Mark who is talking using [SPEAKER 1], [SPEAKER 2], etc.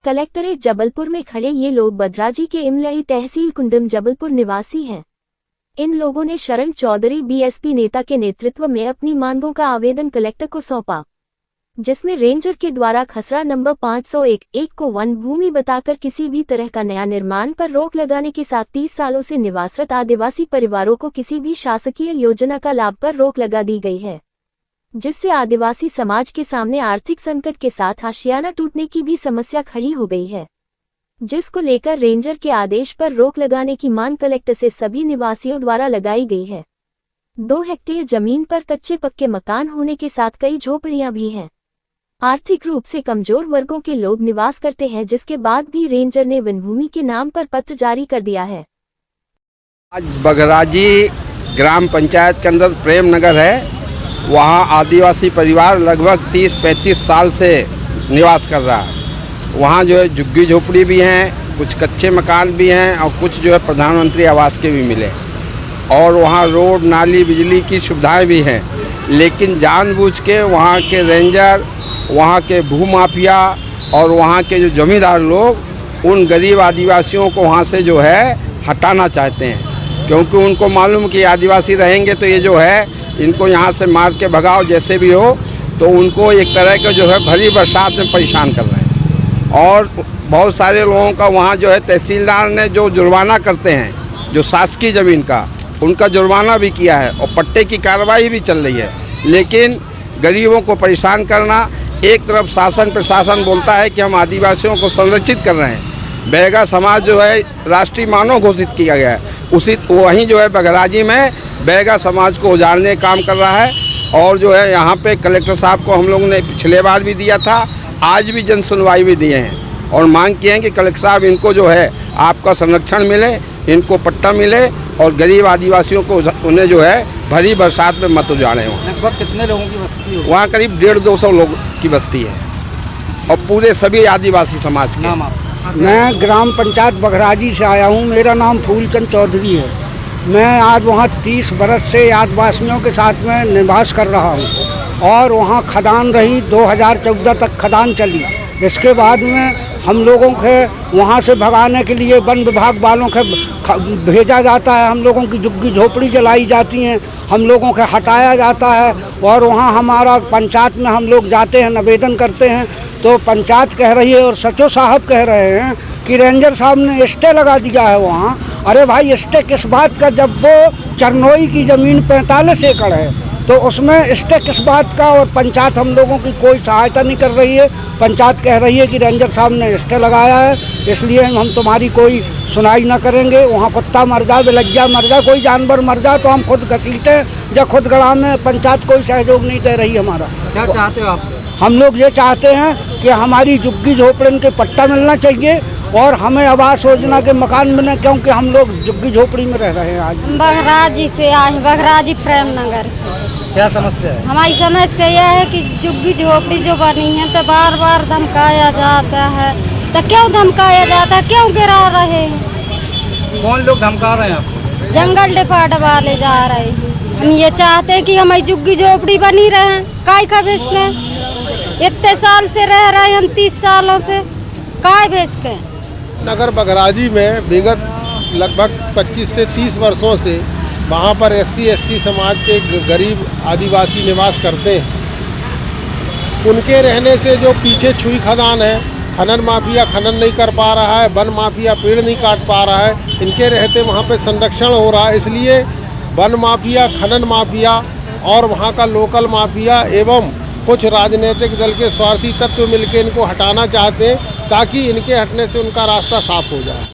[SPEAKER 1] Collectorate Jabalpur में खड़े ये लोग बदराजी के इमलई तहसील कुंडम जबलपुर निवासी हैं। इन लोगों ने शरण चौधरी बीएसपी नेता के नेतृत्व में अपनी मांगों का आवेदन कलेक्टर को सौंपा, जिसमें रेंजर के द्वारा खसरा नंबर 501 को वन भूमि बताकर किसी भी तरह का नया निर्माण पर रोक लगाने के साथ 30 सालों से निवासरत आदिवासी परिवारों को किसी भी शासकीय योजना का लाभ पर रोक लगा दी गई है, जिससे आदिवासी समाज के सामने आर्थिक संकट के साथ आशियाना टूटने की भी समस्या खड़ी हो गई है, जिसको लेकर रेंजर के आदेश पर रोक लगाने की मांग कलेक्टर से सभी निवासियों द्वारा लगाई गई है। 2 हेक्टेयर जमीन पर कच्चे पक्के मकान होने के साथ कई झोपड़ियां भी हैं। आर्थिक रूप से कमजोर वर्गों के लोग निवास करते हैं, जिसके बाद भी रेंजर ने वन भूमि के नाम पर पत्र जारी कर दिया है।
[SPEAKER 2] आज बगराजी ग्राम पंचायत के अंदर प्रेम नगर है, वहाँ आदिवासी परिवार लगभग 30-35 साल से निवास कर रहा है। वहाँ जो है झुग्गी झोपड़ी भी हैं, कुछ कच्चे मकान भी हैं और कुछ जो है प्रधानमंत्री आवास के भी मिले, और वहाँ रोड नाली बिजली की सुविधाएं भी हैं। लेकिन जानबूझ के वहाँ के रेंजर, वहाँ के भूमाफिया और वहाँ के जो जमींदार लोग उन गरीब आदिवासियों को वहाँ से जो है हटाना चाहते हैं, क्योंकि उनको मालूम कि आदिवासी रहेंगे तो ये जो है इनको यहाँ से मार के भगाओ जैसे भी हो, तो उनको एक तरह का जो है भरी बरसात में परेशान कर रहे हैं। और बहुत सारे लोगों का वहाँ जो है तहसीलदार ने जो जुर्माना करते हैं जो शासकीय ज़मीन का, उनका जुर्माना भी किया है और पट्टे की कार्रवाई भी चल रही है। लेकिन गरीबों को परेशान करना, एक तरफ शासन प्रशासन बोलता है कि हम आदिवासियों को संरक्षित कर रहे हैं, बैगा समाज जो है राष्ट्रीय मानव घोषित किया गया है, उसी वहीं जो है बगराजी में बैगा समाज को उजाड़ने का काम कर रहा है। और जो है यहाँ पे कलेक्टर साहब को हम लोगों ने पिछले बार भी दिया था, आज भी जन सुनवाई भी दिए हैं और मांग किए हैं कि कलेक्टर साहब इनको जो है आपका संरक्षण मिले, इनको पट्टा मिले और गरीब आदिवासियों को उन्हें जो है भरी बरसात में मत उजाड़े।
[SPEAKER 3] लगभग कितने लोगों की बस्ती है?
[SPEAKER 2] वहाँ करीब 150-200 लोग की बस्ती है और पूरे सभी आदिवासी समाज के।
[SPEAKER 4] मैं ग्राम पंचायत बगराजी से आया हूँ। मेरा नाम फूलचंद चौधरी है। मैं आज वहाँ 30 बरस से आदिवासियों के साथ में निवास कर रहा हूँ और वहाँ खदान रही, 2014 तक खदान चली। इसके बाद में हम लोगों के वहाँ से भगाने के लिए वन विभाग वालों के भेजा जाता है, हम लोगों की झुग्गी झोपड़ी जलाई जाती हैं, हम लोगों के हटाया जाता है। और वहाँ हमारा पंचायत में हम लोग जाते हैं, निवेदन करते हैं, तो पंचायत कह रही है और सचो साहब कह रहे हैं कि रेंजर साहब ने स्टे लगा दिया है वहाँ। अरे भाई, स्टे किस बात का, जब वो चरनोई की ज़मीन 45 एकड़ है तो उसमें स्टे किस बात का। और पंचायत हम लोगों की कोई सहायता नहीं कर रही है। पंचायत कह रही है कि रेंजर साहब ने स्टे लगाया है, इसलिए हम तुम्हारी कोई सुनाई ना करेंगे। वहाँ कुत्ता मर जाए, बिलज्जा मर जाए, कोई जानवर मर जाए तो हम खुद घसीटें या खुद गड़ा में, पंचायत कोई सहयोग नहीं दे रही हमारा।
[SPEAKER 3] क्या चाहते हो आप?
[SPEAKER 4] हम लोग ये चाहते हैं कि हमारी झुग्गी झोपड़ियों के पट्टा मिलना चाहिए और हमें आवास योजना के मकान मिले, क्योंकि हम लोग झुग्गी झोपड़ी में रह रहे हैं। आज
[SPEAKER 5] बगराजी से आए, बगराजी प्रेम नगर से।
[SPEAKER 3] क्या समस्या है?
[SPEAKER 5] हमारी समस्या यह है कि झुग्गी झोपड़ी जो बनी है तो बार बार धमकाया जाता है। तो क्यों धमकाया जाता है, क्यों गिरा रहे हैं?
[SPEAKER 3] कौन लोग धमका रहे हैं आपको?
[SPEAKER 5] जंगल डिपार्ट वाले जा रहे हैं। हम ये चाहते हैं कि हमारी झुग्गी झोपड़ी बनी रहे। काय का भेज के इतने साल से रह रहे हैं हम, 30 सालों से, काय भेज के।
[SPEAKER 6] नगर बगराजी में विगत लगभग 25 से 30 वर्षों से वहाँ पर SC/ST समाज के गरीब आदिवासी निवास करते हैं। उनके रहने से जो पीछे छुई खदान है, खनन माफिया खनन नहीं कर पा रहा है, वन माफिया पेड़ नहीं काट पा रहा है, इनके रहते वहाँ पे संरक्षण हो रहा है। इसलिए वन माफिया, खनन माफिया और वहाँ का लोकल माफिया एवं कुछ राजनीतिक दल के स्वार्थी तत्व मिलकर इनको हटाना चाहते हैं, ताकि इनके हटने से उनका रास्ता साफ हो जाए।